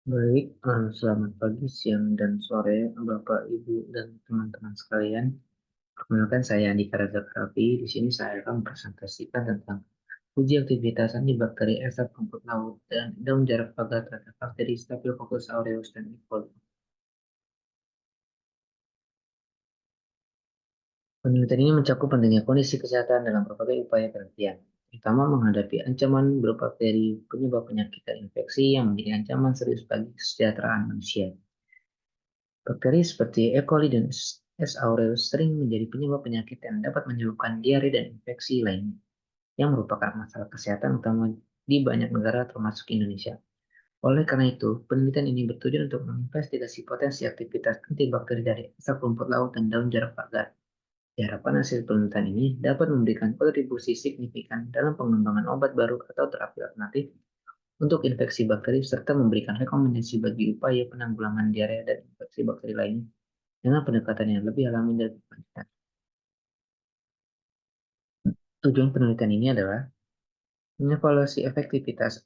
Baik, selamat pagi, siang, dan sore, Bapak, Ibu, dan teman-teman sekalian. Perkenalkan saya Andika Reza Karafi. Di sini saya akan mempresentasikan tentang uji aktivitas antibakteri ekstrak rumput laut dan daun jarak pagar terhadap bakteri Staphylococcus aureus dan E. coli. Penelitian ini mencakup pentingnya kondisi kesehatan dalam berbagai upaya penelitian, terutama menghadapi ancaman berupa bakteri penyebab penyakit dan infeksi yang menjadi ancaman serius bagi kesejahteraan manusia. Bakteri seperti E. coli dan S. aureus sering menjadi penyebab penyakit yang dapat menyebabkan diare dan infeksi lainnya, yang merupakan masalah kesehatan utama di banyak negara termasuk Indonesia. Oleh karena itu, penelitian ini bertujuan untuk menginvestigasi potensi aktivitas antibakteri dari ekstrak rumput laut dan daun jarak pagar. Diharapkan hasil penelitian ini dapat memberikan kontribusi signifikan dalam pengembangan obat baru atau terapi alternatif untuk infeksi bakteri serta memberikan rekomendasi bagi upaya penanggulangan diare dan infeksi bakteri lainnya dengan pendekatan yang lebih alami dan berkualitas. Tujuan penelitian ini adalah mengevaluasi efektivitas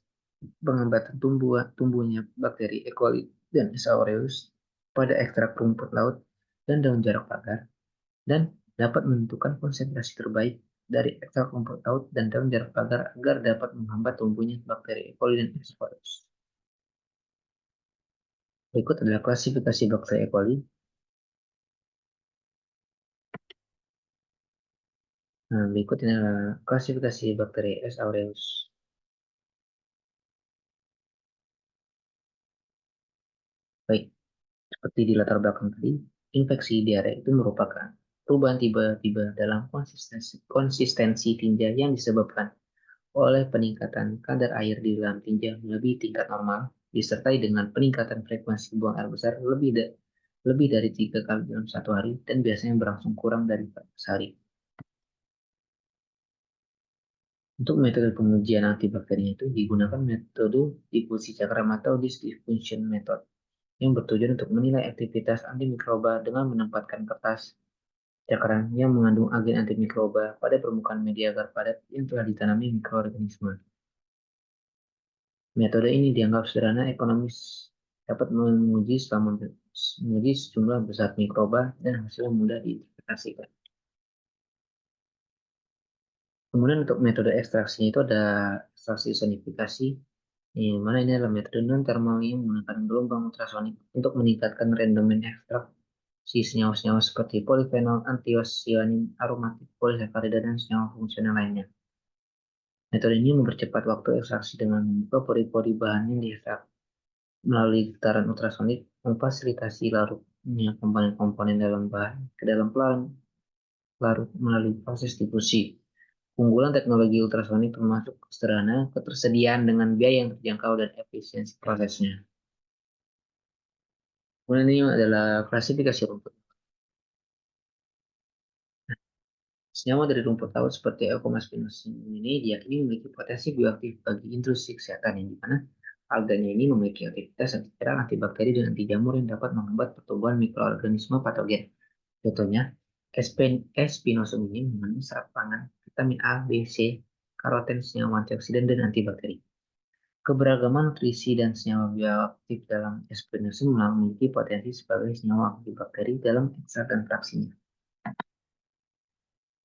pengobatan tumbuhnya bakteri E. coli dan S. aureus pada ekstrak rumput laut dan daun jarak pagar, dan dapat menentukan konsentrasi terbaik dari ekstrak rumput laut dan daun jarak pagar agar dapat menghambat tumbuhnya bakteri E. coli dan S. aureus. Berikut adalah klasifikasi bakteri E. coli. Nah, berikut ini adalah klasifikasi bakteri S. aureus. Baik, seperti di latar belakang tadi, infeksi diare itu merupakan perubahan tiba-tiba dalam konsistensi tinja yang disebabkan oleh peningkatan kadar air di dalam tinja melebihi tingkat normal, disertai dengan peningkatan frekuensi buang air besar lebih dari 3 kali dalam satu hari dan biasanya berlangsung kurang dari 14 hari. Untuk metode pengujian antibakterinya itu digunakan metode difusi cakram atau disk diffusion method yang bertujuan untuk menilai aktivitas antimikroba dengan menempatkan kertas cakaran yang mengandung agen antimikroba pada permukaan media agar padat yang telah ditanami mikroorganisme. Metode ini dianggap sederhana, ekonomis, dapat menguji sejumlah besar mikroba dan hasilnya mudah diinterpretasikan. Kemudian untuk metode ekstraksinya itu ada ekstraksi sonifikasi, yang mana ini adalah metode non-thermal yang menggunakan gelombang ultrasonik untuk meningkatkan rendemen ekstrak si senyawa-senyawa seperti polifenol, antiosianin, aromatik, polisakarida, dan senyawa fungsional lainnya. Metode ini mempercepat waktu ekstraksi dengan membuka pori-pori bahan yang diekstrak melalui getaran ultrasonik, memfasilitasi larutnya komponen-komponen dalam bahan ke dalam pelarut larut melalui proses difusi. Keunggulan teknologi ultrasonik termasuk sederhana, ketersediaan dengan biaya yang terjangkau, dan efisiensi prosesnya. Kemudian ini adalah klasifikasi rumput. Senyawa dari rumput laut seperti Eucombus spinosum ini diyakini memiliki potensi bioaktif bagi industri kesehatan, yang dimana alganya ini memiliki aktivitas antibakterial, antibakteri, dan anti jamur yang dapat menghambat pertumbuhan mikroorganisme patogen. Contohnya, Spinosum ini mengandung serat pangan, vitamin A, B, C, karoten, senyawa antioksidan, dan antibakteri. Keberagaman nutrisi dan senyawa bioaktif dalam Spinosum memiliki potensi sebagai senyawa antibakteri dalam ekstrak dan fraksinya.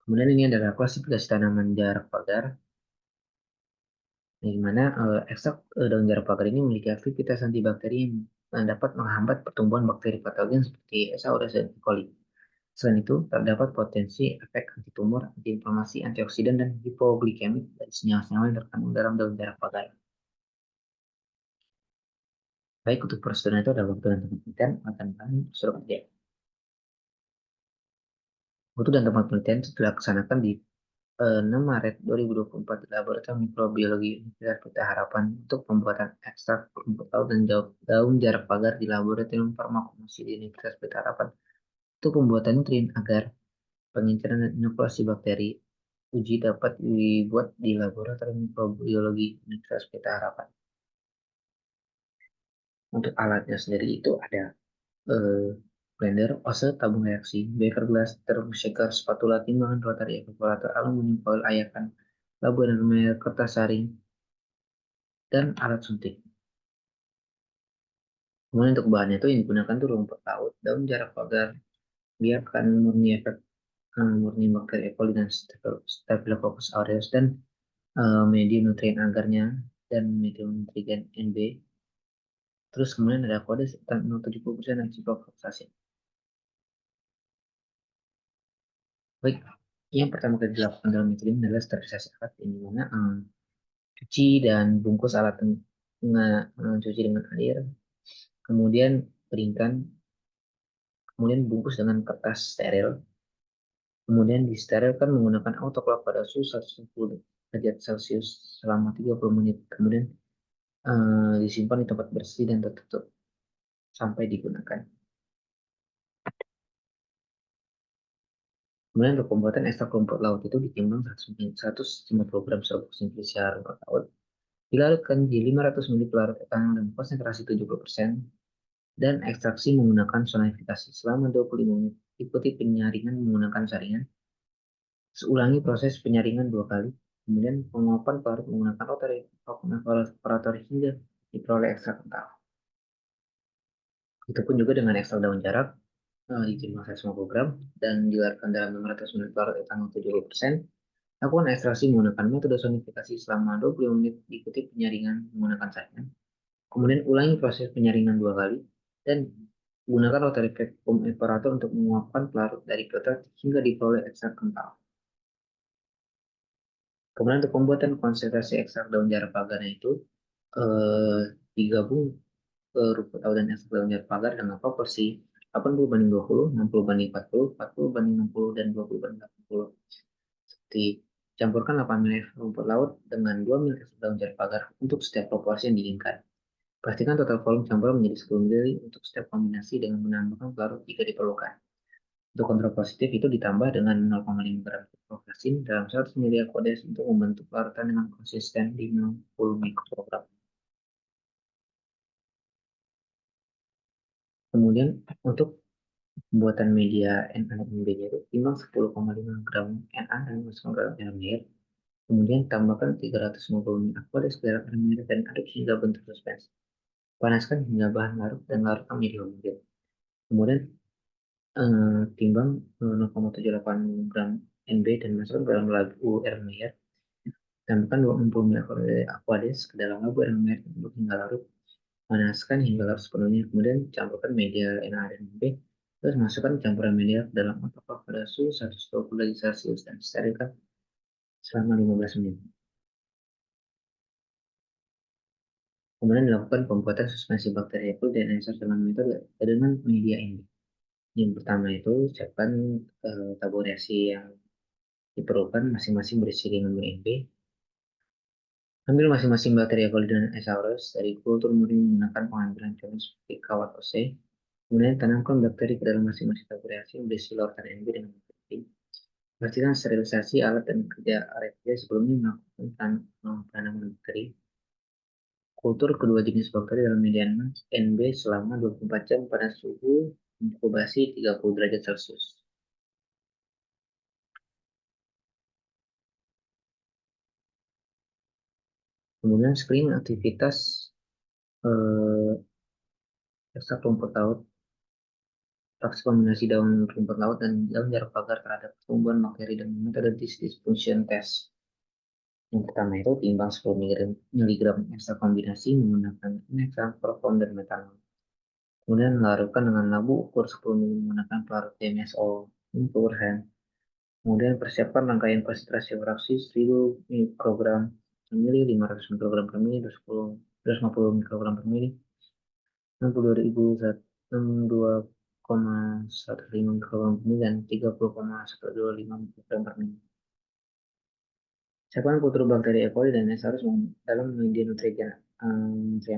Kemudian ini adalah klasifikasi tanaman jarak pagar, di mana ekstrak daun jarak pagar ini memiliki aktivitas antibakteri yang dapat menghambat pertumbuhan bakteri patogen seperti S. aureus dan E. coli. Selain itu, terdapat potensi efek antitumor, antiinflamasi, antioksidan, dan hipoglikemik dari senyawa-senyawa yang terkandung dalam daun jarak pagar. Baik, untuk prosedurnya itu ada waktu dan tempat penelitian akan kami suruh kerja. Waktu dan tempat penelitian itu dilaksanakan di 6 Maret 2024 di Laboratorium Mikrobiologi Universitas Pelita Harapan untuk pembuatan ekstrak rumput laut dan daun jarak pagar di Laboratorium Farmakonosi di Universitas Pelita Harapan untuk pembuatan nutrin agar penginceran dan inokulasi bakteri uji dapat dibuat di Laboratorium Mikrobiologi Universitas Pelita Harapan. Untuk alatnya sendiri itu ada eh, blender, ose, tabung reaksi, beaker glass, thermoshaker, spatula, timbangan rotary, evaporator, aluminium foil, ayakan, laboratorium, kertas saring, dan alat suntik. Kemudian untuk bahannya itu yang digunakan tuh rumput laut, daun jarak pagar, biarkan murni efek murni bakteri E. coli dan Staphylococcus aureus dan medium nutrien agarnya dan medium nutrien NB. Terus kemudian ada kode sekitar 0,70% resiprokasi. Baik, yang pertama kali dilakukan dalam metode ini adalah sterilisasi alat, yang dimana cuci dan bungkus alat dengan cuci dengan air, kemudian keringkan, kemudian bungkus dengan kertas steril, kemudian disterilkan menggunakan autoclave pada suhu 110 derajat Celcius selama 30 menit, kemudian disimpan di tempat bersih dan tertutup sampai digunakan. Kemudian untuk pembuatan ekstrak rumput laut itu ditimbang 150 gram serbuk simplicia rumput laut, dilarutkan di 500 ml pelarut etanol dengan konsentrasi 70%, dan ekstraksi menggunakan sonifikasi selama 25 menit. Ikuti penyaringan menggunakan saringan. Ulangi proses penyaringan 2 kali. Kemudian penguapan pelarut menggunakan operator hingga diperoleh ekstrak kental. Itu pun juga dengan ekstrak daun jarak ditimbang 150 gram dan dilarutkan dalam 500 ml pelarut etanol 70%. Lakukan ekstraksi menggunakan metode sonifikasi selama 25 menit, diikuti penyaringan menggunakan saringan. Kemudian ulangi proses penyaringan 2 kali dan gunakan rotary vacuum evaporator untuk menguapkan pelarut dari filter hingga diperoleh ekstrak kental. Kemudian untuk pembuatan konsentrasi ekstrak daun jarak pagarnya itu digabung ke rumput laut dan ekstrak daun jarak pagar dengan proporsi 80/20, 60/40, 40/60, dan 20/80. Seperti campurkan 8 ml rumput laut dengan 2 ml ekstrak daun jarak pagar untuk setiap proporsi yang diinginkan. Pastikan total volume campuran menjadi 10 ml untuk setiap kombinasi dengan menambahkan pelarut jika diperlukan. Untuk kontrol positif itu ditambah dengan 0,5 gram ciprofloxacin dalam 100 ml Aquades untuk membentuk larutan dengan konsisten 50 mikrogram. Kemudian untuk pembuatan media Na dan NB-nya itu timbang 10,5 gram Na dan 5 gram air. Kemudian tambahkan 350 ml Aquades dalam air dan aduk hingga bentuk suspensi. Panaskan hingga bahan larut dan larutkan menjadi homogen. Kemudian timbang 0,78 gram NB dan masukkan ke dalam labu air Mayer. Tambahkan 20 ml Aquades ke dalam labu air Mayer untuk hingga larut. Panaskan hingga larut sepenuhnya. Kemudian campurkan media Na dan NB. Terus masukkan campuran media ke dalam autoclave pada suhu 120 derajat Celcius dan sterilkan selama 15 menit. Kemudian dilakukan pembuatan suspensi bakteri E. coli dan enzim dengan metode dengan media ini. Yang pertama itu siapkan tabur reaksi yang diperlukan masing-masing berisi dengan BNB. Ambil masing-masing bakteri E. coli dan S. aureus dari kultur murni menggunakan pengambilan contoh seperti kawat OC. Kemudian tanamkan bakteri ke dalam masing-masing tabur reaksi yang berisi larutan NB dengan bakteri. Pastikan sterilisasi alat dan kerja area sebelumnya melakukan penanaman bakteri. Kultur kedua jenis bakteri dalam media NB selama 24 jam pada suhu inkubasi 30 derajat Celcius. Kemudian screening aktivitas ekstrak rumput laut, fraksi kombinasi daun rumput laut dan daun jarak pagar terhadap pertumbuhan bakteri dengan metode disfunction test. Yang pertama itu timbang 10 mg ekstrak kombinasi menggunakan nexan, proform, dan metanol. Kemudian larutkan dengan labu ukur 10 ml menggunakan pelarut DMSO 50%. Kemudian persiapkan rangkaian konsentrasi fraksi 1000 mikrogram per mili, 500 mikrogram per mili, 250 mikrogram per mili, 62,15 mikrogram per mili, dan 30,125 mikrogram per mili. Siapkan kultur bakteri E. coli dan S. aureus dalam media nutrien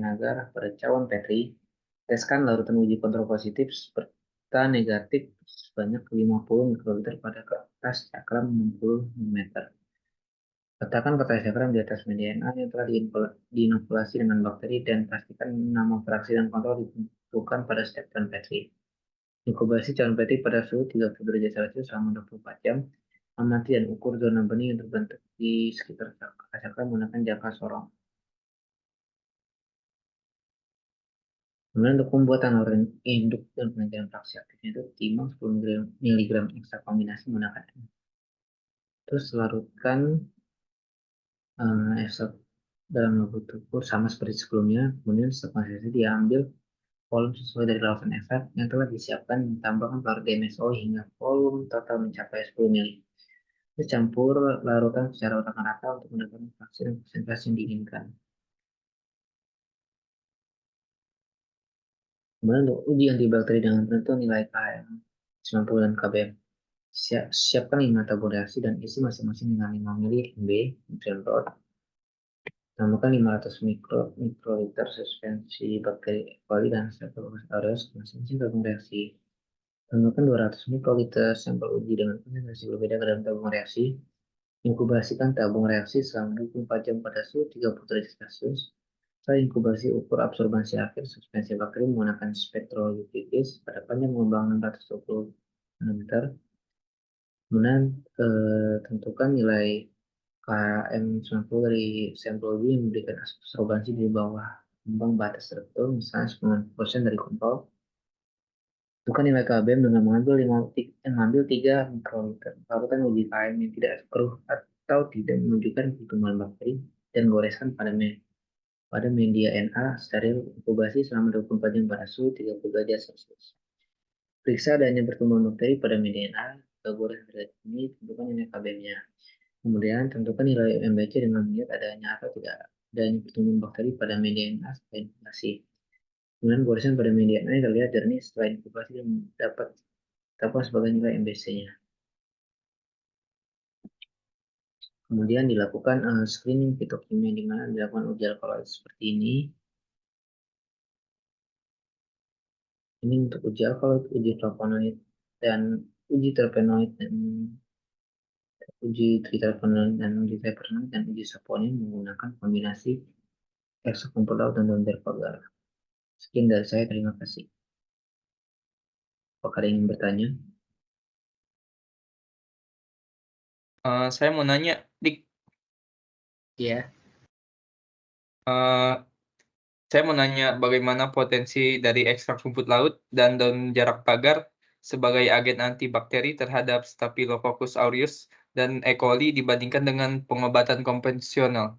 agar pada cawan Petri. Teskan larutan uji kontrol positif serta negatif sebanyak 50 mikroliter pada kertas cakram 60 mm. Letakkan kertas cakram di atas media Na yang telah diinokulasi dengan bakteri dan pastikan nama fraksi dan kontrol ditentukan pada setiap cawan Petri. Inkubasi cawan Petri pada suhu 30 derajat Celcius selama 24 jam. Amati dan ukur zona benih yang terbentuk di sekitar kertas cakram menggunakan jangka sorong. Kemudian untuk pembuatan larutan induk dan penelitian fraksi aktifnya itu timbang 10 mg ekstrak kombinasi menggunakan M. Terus larutkan ekstrak dalam lubuk tukur sama seperti sebelumnya. Kemudian setelah konsesi diambil volume sesuai dari larutan ekstrak yang telah disiapkan, ditambahkan larut DMSO hingga volume total mencapai 10 ml. Terus campur larutan secara rata-rata untuk mendapatkan fraksi dan konsentrasi yang diinginkan. Kemudian untuk uji antibakteri dengan penentuan nilai KM 90 dan KBM. Siapkan 5 tabung reaksi dan isi masing-masing dengan 5 ml MB, nutrient load. Tambahkan 500 mikroliter suspensi bakteri E. coli dan Staphylococcus aureus masing-masing tabung reaksi. Tambahkan 200 mikroliter sampel uji dengan konsentrasi berbeda ke dalam tabung reaksi. Inkubasikan tabung reaksi selama 24 jam pada suhu 30 derajat Celcius. Setelah inkubasi, ukur absorbansi akhir suspensi bakteri menggunakan spektrolitis pada panjang pengembangan 620 nanometer. Kemudian tentukan nilai KM90 dari sampel uji yang memberikan absorbansi di bawah ambang batas tertentu, misalnya 90% dari kontrol. Tentukan nilai KBM dengan mengambil 3 mikroliter. Lakukan uji KM yang tidak keruh atau tidak menunjukkan pertumbuhan bakteri dan goreskan pada media Na steril inkubasi selama 24 jam pada suhu 30 derajat Celcius. Periksa adanya pertumbuhan bakteri pada media Na, gores derajat ini, tentukan nilai KBM-nya. Kemudian tentukan nilai MBC dengan melihat adanya atau tidak adanya pertumbuhan bakteri pada media Na setelah inkubasi. Kemudian goresan pada media Na yang terlihat jernih setelah inkubasi dan dapat tetapkan sebagai nilai MBC-nya. Kemudian dilakukan screening fitokimia di mana dilakukan uji alkaloid seperti ini. Ini untuk uji alkaloid, uji flavonoid, dan uji terpenoid dan uji triterpenoid dan uji terpenoid dan uji saponin menggunakan kombinasi ekstrak rumput laut dan daun jeruk agar. Sekian dari saya, terima kasih. Apakah ada yang ingin bertanya? Saya mau nanya, Dik. Iya. Saya mau nanya bagaimana potensi dari ekstrak rumput laut dan daun jarak pagar sebagai agen antibakteri terhadap Staphylococcus aureus dan E. coli dibandingkan dengan pengobatan konvensional.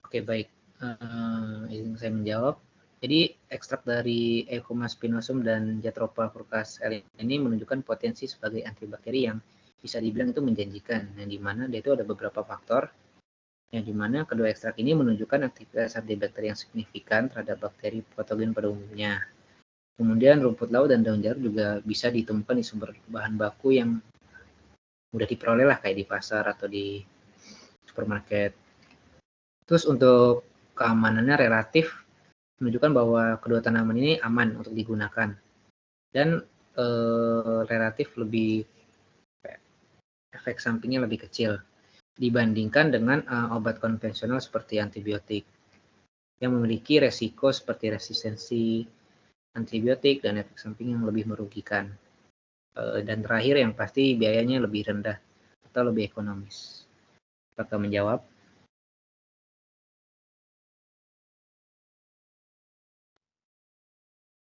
Oke, baik. Izin saya menjawab. Jadi, ekstrak dari Ecoma spinosum dan Jatropha furcas L ini menunjukkan potensi sebagai antibakteri yang bisa dibilang itu menjanjikan, yang dimana dia itu ada beberapa faktor, yang dimana kedua ekstrak ini menunjukkan aktivitas antibakteri yang signifikan terhadap bakteri patogen pada umumnya. Kemudian rumput laut dan daun jeruk juga bisa ditemukan di sumber bahan baku yang mudah diperoleh lah, kayak di pasar atau di supermarket. Terus untuk keamanannya relatif menunjukkan bahwa kedua tanaman ini aman untuk digunakan dan relatif lebih efek sampingnya lebih kecil dibandingkan dengan obat konvensional seperti antibiotik yang memiliki resiko seperti resistensi antibiotik dan efek samping yang lebih merugikan. Dan terakhir yang pasti biayanya lebih rendah atau lebih ekonomis. Apakah menjawab?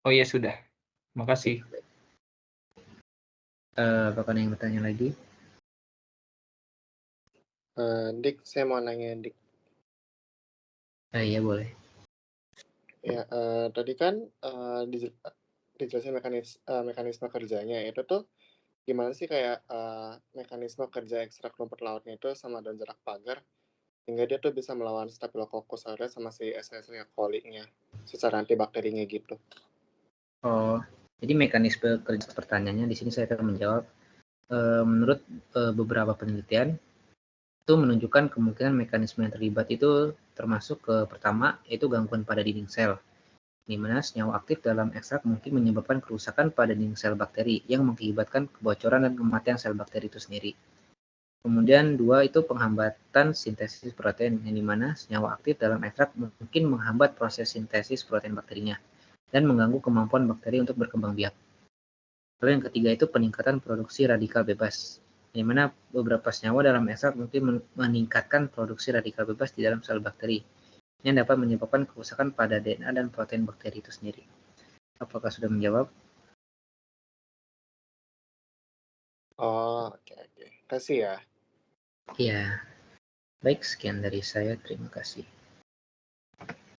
Oh iya, sudah. Makasih. Apakah ada yang bertanya lagi? Dik, saya mau nanya Dik. Iya, boleh. Ya, tadi kan dijelasin mekanisme kerjanya itu tuh gimana sih kayak mekanisme kerja ekstrak rumput lautnya itu sama daun jarak pagar hingga dia tuh bisa melawan Staphylococcus aureus sama si Escherichia coli-nya secara antibakterinya gitu. Oh, jadi mekanisme kerja pertanyaannya di sini saya akan menjawab. Menurut beberapa penelitian itu menunjukkan kemungkinan mekanisme yang terlibat itu termasuk pertama yaitu gangguan pada dinding sel, di mana senyawa aktif dalam ekstrak mungkin menyebabkan kerusakan pada dinding sel bakteri yang mengakibatkan kebocoran dan kematian sel bakteri itu sendiri. Kemudian dua itu penghambatan sintesis protein, yang dimana senyawa aktif dalam ekstrak mungkin menghambat proses sintesis protein bakterinya dan mengganggu kemampuan bakteri untuk berkembang biak. Lalu yang ketiga itu peningkatan produksi radikal bebas, di mana beberapa senyawa dalam ekstrak mungkin meningkatkan produksi radikal bebas di dalam sel bakteri, yang dapat menyebabkan kerusakan pada DNA dan protein bakteri itu sendiri. Apakah sudah menjawab? Oh, oke. Kasih ya. Ya, baik, sekian dari saya. Terima kasih.